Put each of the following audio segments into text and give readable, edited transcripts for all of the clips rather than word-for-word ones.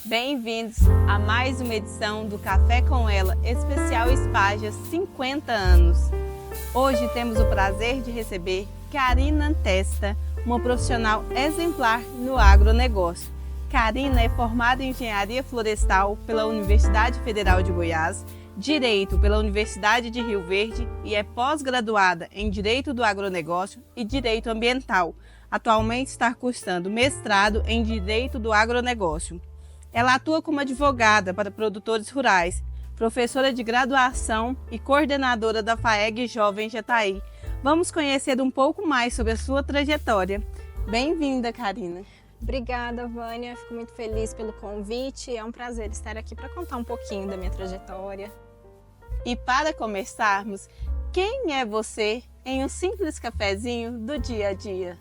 Bem-vindos a mais uma edição do Café com Ela, especial Espagia 50 anos. Hoje temos o prazer de receber Karina Testa, uma profissional exemplar no agronegócio. Karina é formada em Engenharia Florestal pela Universidade Federal de Goiás, Direito pela Universidade de Rio Verde e é pós-graduada em Direito do Agronegócio e Direito Ambiental. Atualmente está cursando mestrado em Direito do Agronegócio. Ela atua como advogada para produtores rurais, professora de graduação e coordenadora da FAEG Jovem Jataí. Vamos conhecer um pouco mais sobre a sua trajetória. Bem-vinda, Karina. Obrigada, Vânia. Fico muito feliz pelo convite. É um prazer estar aqui para contar um pouquinho da minha trajetória. E para começarmos, quem é você em um simples cafezinho do dia a dia?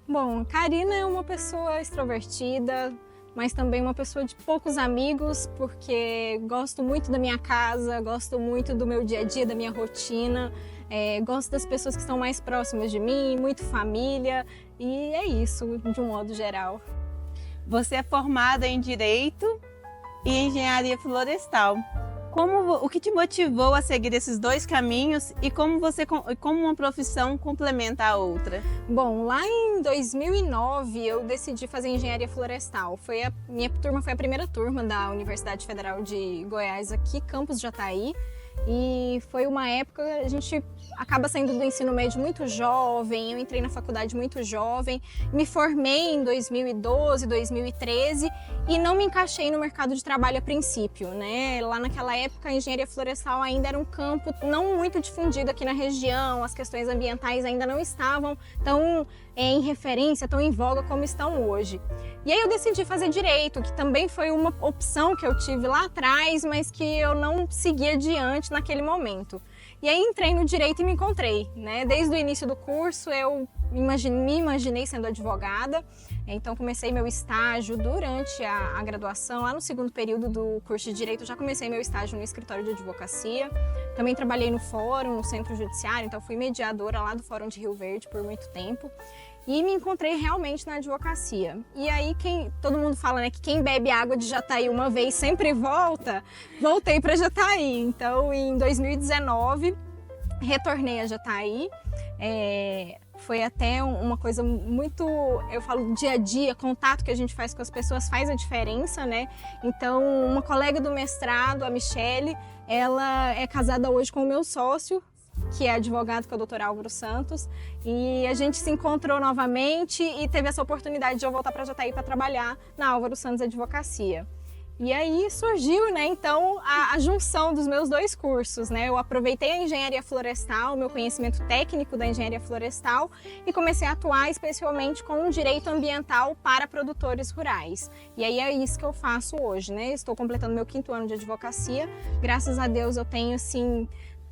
Bom, Karina é uma pessoa extrovertida, mas também uma pessoa de poucos amigos, porque gosto muito da minha casa, gosto muito do meu dia a dia, da minha rotina, gosto das pessoas que estão mais próximas de mim, muito família, e é isso, de um modo geral. Você é formada em Direito e Engenharia Florestal. O que te motivou a seguir esses dois caminhos e como uma profissão complementa a outra? Bom, lá em 2009 eu decidi fazer Engenharia Florestal. Minha turma foi a primeira turma da Universidade Federal de Goiás aqui, campus Jataí. E foi uma época, a gente acaba saindo do ensino médio muito jovem, eu entrei na faculdade muito jovem, me formei em 2012, 2013 e não me encaixei no mercado de trabalho a princípio, né? Lá naquela época a engenharia florestal ainda era um campo não muito difundido aqui na região, as questões ambientais ainda não estavam tão em referência, tão em voga como estão hoje. E aí eu decidi fazer Direito, que também foi uma opção que eu tive lá atrás, mas que eu não segui adiante naquele momento. E aí entrei no Direito e me encontrei, né? Desde o início do curso eu me imaginei sendo advogada, então comecei meu estágio durante a graduação, lá no segundo período do curso de Direito, já comecei meu estágio no escritório de advocacia, também trabalhei no fórum, no centro judiciário, então fui mediadora lá do Fórum de Rio Verde por muito tempo. E me encontrei realmente na advocacia. E aí, todo mundo fala, né, que quem bebe água de Jataí uma vez sempre volta, voltei para Jataí. Então, em 2019, retornei a Jataí. Foi até uma coisa muito, eu falo, dia a dia, contato que a gente faz com as pessoas faz a diferença, né? Então, uma colega do mestrado, a Michele, ela é casada hoje com o meu sócio, que é advogado, que é o Dr. Álvaro Santos, e a gente se encontrou novamente e teve essa oportunidade de eu voltar para Jataí para trabalhar na Álvaro Santos Advocacia. E aí surgiu, né, então, a junção dos meus dois cursos, né? Eu aproveitei a engenharia florestal, o meu conhecimento técnico da engenharia florestal e comecei a atuar especialmente com o direito ambiental para produtores rurais. E aí é isso que eu faço hoje, né? Estou completando meu 5º ano de advocacia. Graças a Deus eu tenho, assim,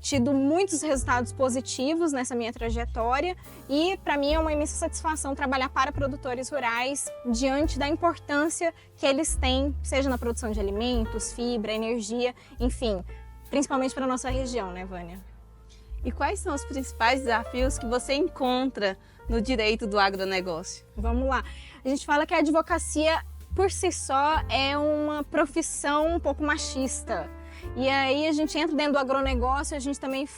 tido muitos resultados positivos nessa minha trajetória e para mim é uma imensa satisfação trabalhar para produtores rurais diante da importância que eles têm, seja na produção de alimentos, fibra, energia, enfim, principalmente para a nossa região, né, Vânia? E quais são os principais desafios que você encontra no direito do agronegócio? Vamos lá. A gente fala que a advocacia por si só é uma profissão um pouco machista. E aí a gente entra dentro do agronegócio, a gente também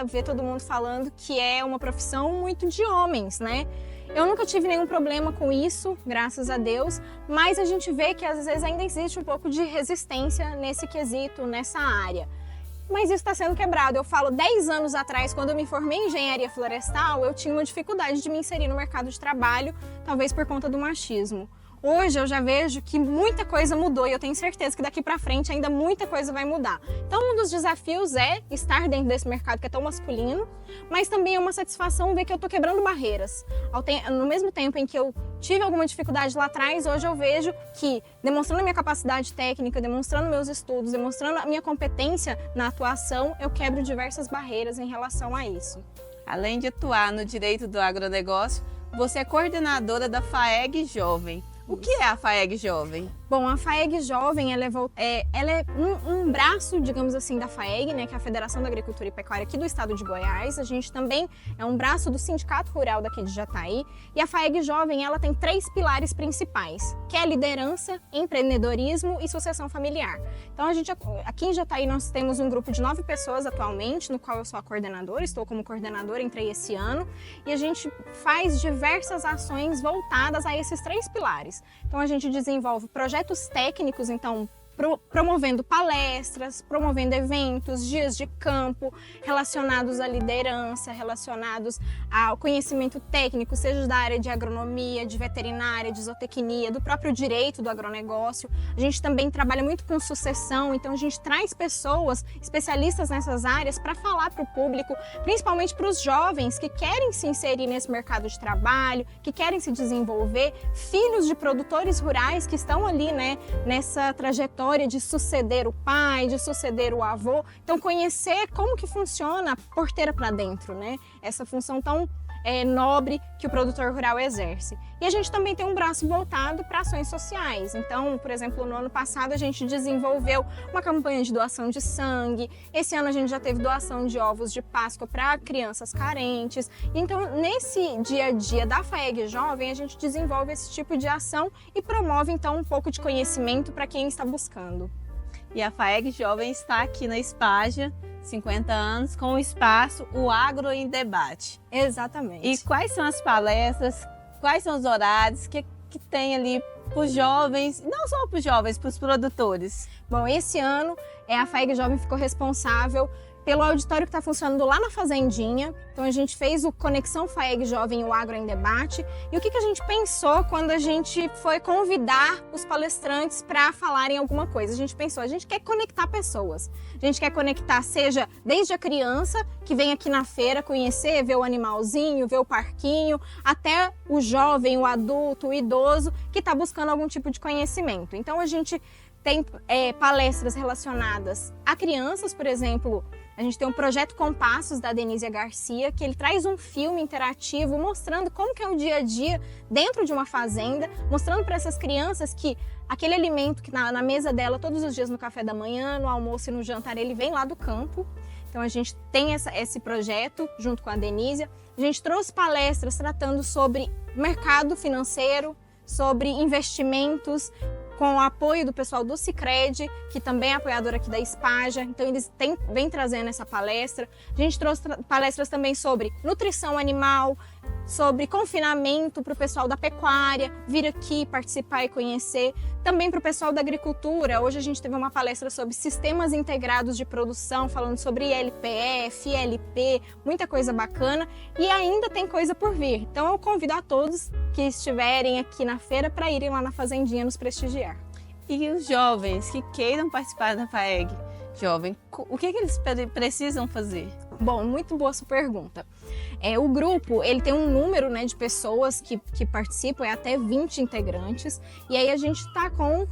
vê todo mundo falando que é uma profissão muito de homens, né? Eu nunca tive nenhum problema com isso, graças a Deus, mas a gente vê que às vezes ainda existe um pouco de resistência nesse quesito, nessa área. Mas isso está sendo quebrado. Eu falo, 10 anos atrás, quando eu me formei em engenharia florestal, eu tinha uma dificuldade de me inserir no mercado de trabalho, talvez por conta do machismo. Hoje eu já vejo que muita coisa mudou e eu tenho certeza que daqui para frente ainda muita coisa vai mudar. Então um dos desafios é estar dentro desse mercado que é tão masculino, mas também é uma satisfação ver que eu estou quebrando barreiras. No mesmo tempo em que eu tive alguma dificuldade lá atrás, hoje eu vejo que demonstrando a minha capacidade técnica, demonstrando meus estudos, demonstrando a minha competência na atuação, eu quebro diversas barreiras em relação a isso. Além de atuar no direito do agronegócio, você é coordenadora da FAEG Jovem. O que é a FAEG Jovem? Bom, a FAEG Jovem, ela é um braço, digamos assim, da FAEG, né, que é a Federação da Agricultura e Pecuária aqui do estado de Goiás. A gente também é um braço do Sindicato Rural daqui de Jataí. E a FAEG Jovem, ela tem 3 pilares principais, que é liderança, empreendedorismo e sucessão familiar. Então, aqui em Jataí nós temos um grupo de 9 pessoas atualmente, no qual eu sou a coordenadora, estou como coordenadora, entrei esse ano. E a gente faz diversas ações voltadas a esses 3 pilares. Então, a gente desenvolve projetos técnicos, então, promovendo palestras, promovendo eventos, dias de campo, relacionados à liderança, relacionados ao conhecimento técnico, seja da área de agronomia, de veterinária, de zootecnia, do próprio direito do agronegócio. A gente também trabalha muito com sucessão, então a gente traz pessoas especialistas nessas áreas para falar para o público, principalmente para os jovens que querem se inserir nesse mercado de trabalho, que querem se desenvolver, filhos de produtores rurais que estão ali, né, nessa trajetória de suceder o pai, de suceder o avô. Então, conhecer como que funciona a porteira para dentro, né? Essa função tão nobre que o produtor rural exerce. E a gente também tem um braço voltado para ações sociais. Então, por exemplo, no ano passado a gente desenvolveu uma campanha de doação de sangue. Esse ano a gente já teve doação de ovos de Páscoa para crianças carentes. Então, nesse dia a dia da FAEG Jovem, a gente desenvolve esse tipo de ação e promove, então, um pouco de conhecimento para quem está buscando. E a FAEG Jovem está aqui na Espaja, 50 anos, com o espaço O Agro em Debate. Exatamente. E quais são as palestras, quais são os horários que tem ali para os jovens, não só para os jovens, para os produtores? Bom, esse ano a FAEG Jovem ficou responsável pelo auditório que está funcionando lá na Fazendinha. Então a gente fez o Conexão FAEG Jovem, o Agro em Debate. E o que a gente pensou quando a gente foi convidar os palestrantes para falarem alguma coisa? A gente pensou, a gente quer conectar pessoas. A gente quer conectar, seja desde a criança, que vem aqui na feira conhecer, ver o animalzinho, ver o parquinho, até o jovem, o adulto, o idoso, que está buscando algum tipo de conhecimento. Então a gente tem palestras relacionadas a crianças, por exemplo. A gente tem um projeto Compassos da Denísia Garcia, que ele traz um filme interativo mostrando como que é o dia a dia dentro de uma fazenda, mostrando para essas crianças que aquele alimento que na mesa dela todos os dias no café da manhã, no almoço e no jantar, ele vem lá do campo. Então a gente tem esse projeto junto com a Denísia. A gente trouxe palestras tratando sobre mercado financeiro, sobre investimentos, com o apoio do pessoal do Sicredi, que também é apoiador aqui da Espaja. Então eles vêm trazendo essa palestra. A gente trouxe palestras também sobre nutrição animal, sobre confinamento para o pessoal da pecuária, vir aqui participar e conhecer. Também para o pessoal da agricultura. Hoje a gente teve uma palestra sobre sistemas integrados de produção, falando sobre ILPF, ILP, muita coisa bacana. E ainda tem coisa por vir. Então eu convido a todos que estiverem aqui na feira para irem lá na Fazendinha nos prestigiar. E os jovens que queiram participar da FAEG Jovem, o que eles precisam fazer? Bom, muito boa sua pergunta. O grupo, ele tem um número, né, de pessoas que participam, é até 20 integrantes, e aí a gente está com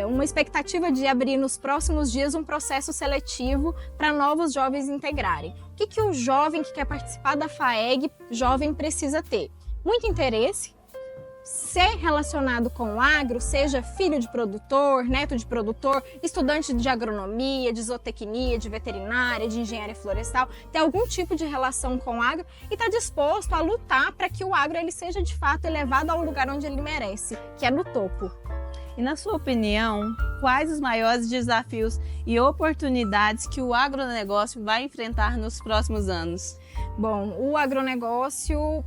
uma expectativa de abrir nos próximos dias um processo seletivo para novos jovens integrarem. O que o jovem que quer participar da FAEG Jovem precisa ter? Muito interesse, ser relacionado com o agro, seja filho de produtor, neto de produtor, estudante de agronomia, de zootecnia, de veterinária, de engenharia florestal, ter algum tipo de relação com o agro e está disposto a lutar para que o agro ele seja de fato elevado ao lugar onde ele merece, que é no topo. E na sua opinião, quais os maiores desafios e oportunidades que o agronegócio vai enfrentar nos próximos anos? Bom, o agronegócio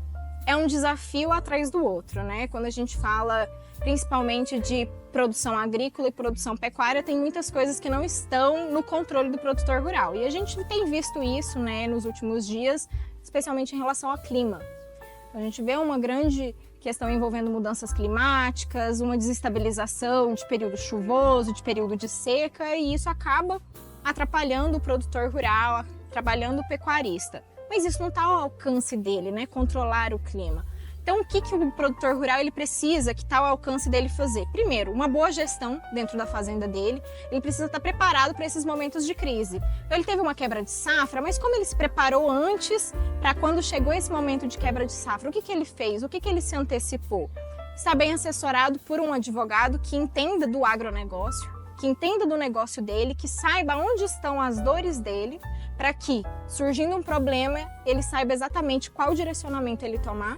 é um desafio atrás do outro, né? Quando a gente fala principalmente de produção agrícola e produção pecuária, tem muitas coisas que não estão no controle do produtor rural. E a gente tem visto isso, né, nos últimos dias, especialmente em relação ao clima. A gente vê uma grande questão envolvendo mudanças climáticas, uma desestabilização de período chuvoso, de período de seca, e isso acaba atrapalhando o produtor rural, atrapalhando o pecuarista. Mas isso não está ao alcance dele, né? Controlar o clima. Então, o que o produtor rural ele precisa, que está ao alcance dele fazer? Primeiro, uma boa gestão dentro da fazenda dele. Ele precisa estar preparado para esses momentos de crise. Então, ele teve uma quebra de safra, mas como ele se preparou antes para quando chegou esse momento de quebra de safra? O que ele fez? O que ele se antecipou? estar bem assessorado por um advogado que entenda do agronegócio, que entenda do negócio dele, que saiba onde estão as dores dele, para que, surgindo um problema, ele saiba exatamente qual direcionamento ele tomar.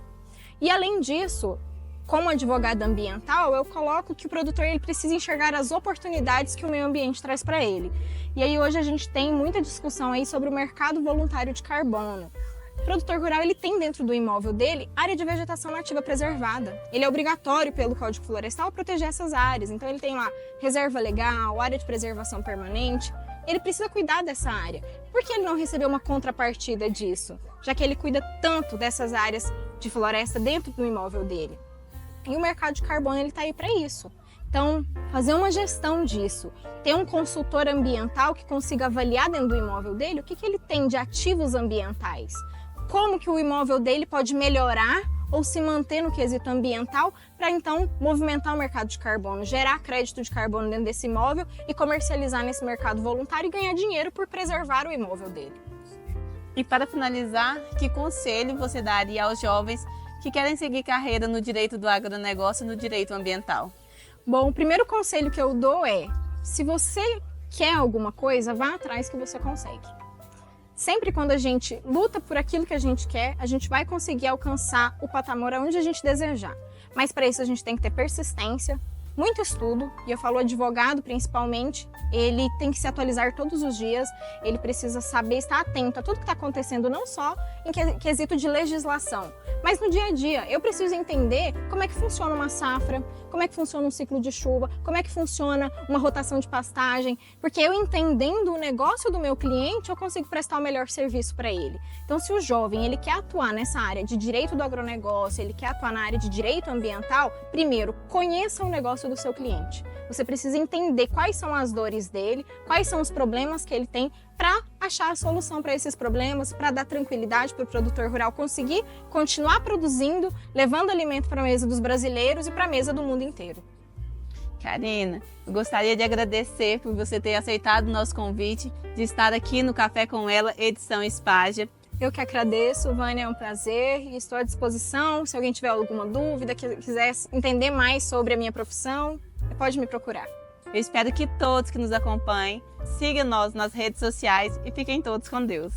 E além disso, como advogada ambiental, eu coloco que o produtor ele precisa enxergar as oportunidades que o meio ambiente traz para ele. E aí hoje a gente tem muita discussão aí sobre o mercado voluntário de carbono. O produtor rural ele tem dentro do imóvel dele área de vegetação nativa preservada. Ele é obrigatório pelo Código Florestal proteger essas áreas. Então ele tem lá reserva legal, área de preservação permanente. Ele precisa cuidar dessa área. Por que ele não recebeu uma contrapartida disso? Já que ele cuida tanto dessas áreas de floresta dentro do imóvel dele. E o mercado de carbono ele está aí para isso. Então, fazer uma gestão disso, ter um consultor ambiental que consiga avaliar dentro do imóvel dele o que ele tem de ativos ambientais. Como que o imóvel dele pode melhorar ou se manter no quesito ambiental para então movimentar o mercado de carbono, gerar crédito de carbono dentro desse imóvel e comercializar nesse mercado voluntário e ganhar dinheiro por preservar o imóvel dele. E para finalizar, que conselho você daria aos jovens que querem seguir carreira no direito do agronegócio e no direito ambiental? Bom, o primeiro conselho que eu dou é, se você quer alguma coisa, vá atrás que você consegue. Sempre quando a gente luta por aquilo que a gente quer, a gente vai conseguir alcançar o patamar onde a gente desejar. Mas para isso a gente tem que ter persistência, muito estudo, e eu falo advogado principalmente, ele tem que se atualizar todos os dias, ele precisa saber estar atento a tudo que está acontecendo, não só em quesito de legislação, mas no dia a dia. Eu preciso entender como é que funciona uma safra, como é que funciona um ciclo de chuva, como é que funciona uma rotação de pastagem, porque eu entendendo o negócio do meu cliente, eu consigo prestar o melhor serviço para ele. Então, se o jovem ele quer atuar nessa área de direito do agronegócio, ele quer atuar na área de direito ambiental, primeiro, conheça o negócio do seu cliente. Você precisa entender quais são as dores dele, quais são os problemas que ele tem, para achar a solução para esses problemas, para dar tranquilidade para o produtor rural conseguir continuar produzindo, levando alimento para a mesa dos brasileiros e para a mesa do mundo inteiro. Karina, eu gostaria de agradecer por você ter aceitado o nosso convite de estar aqui no Café com Ela, edição Espagia. Eu que agradeço, Vânia, é um prazer e estou à disposição. Se alguém tiver alguma dúvida, quiser entender mais sobre a minha profissão, pode me procurar. Eu espero que todos que nos acompanhem sigam nós nas redes sociais e fiquem todos com Deus.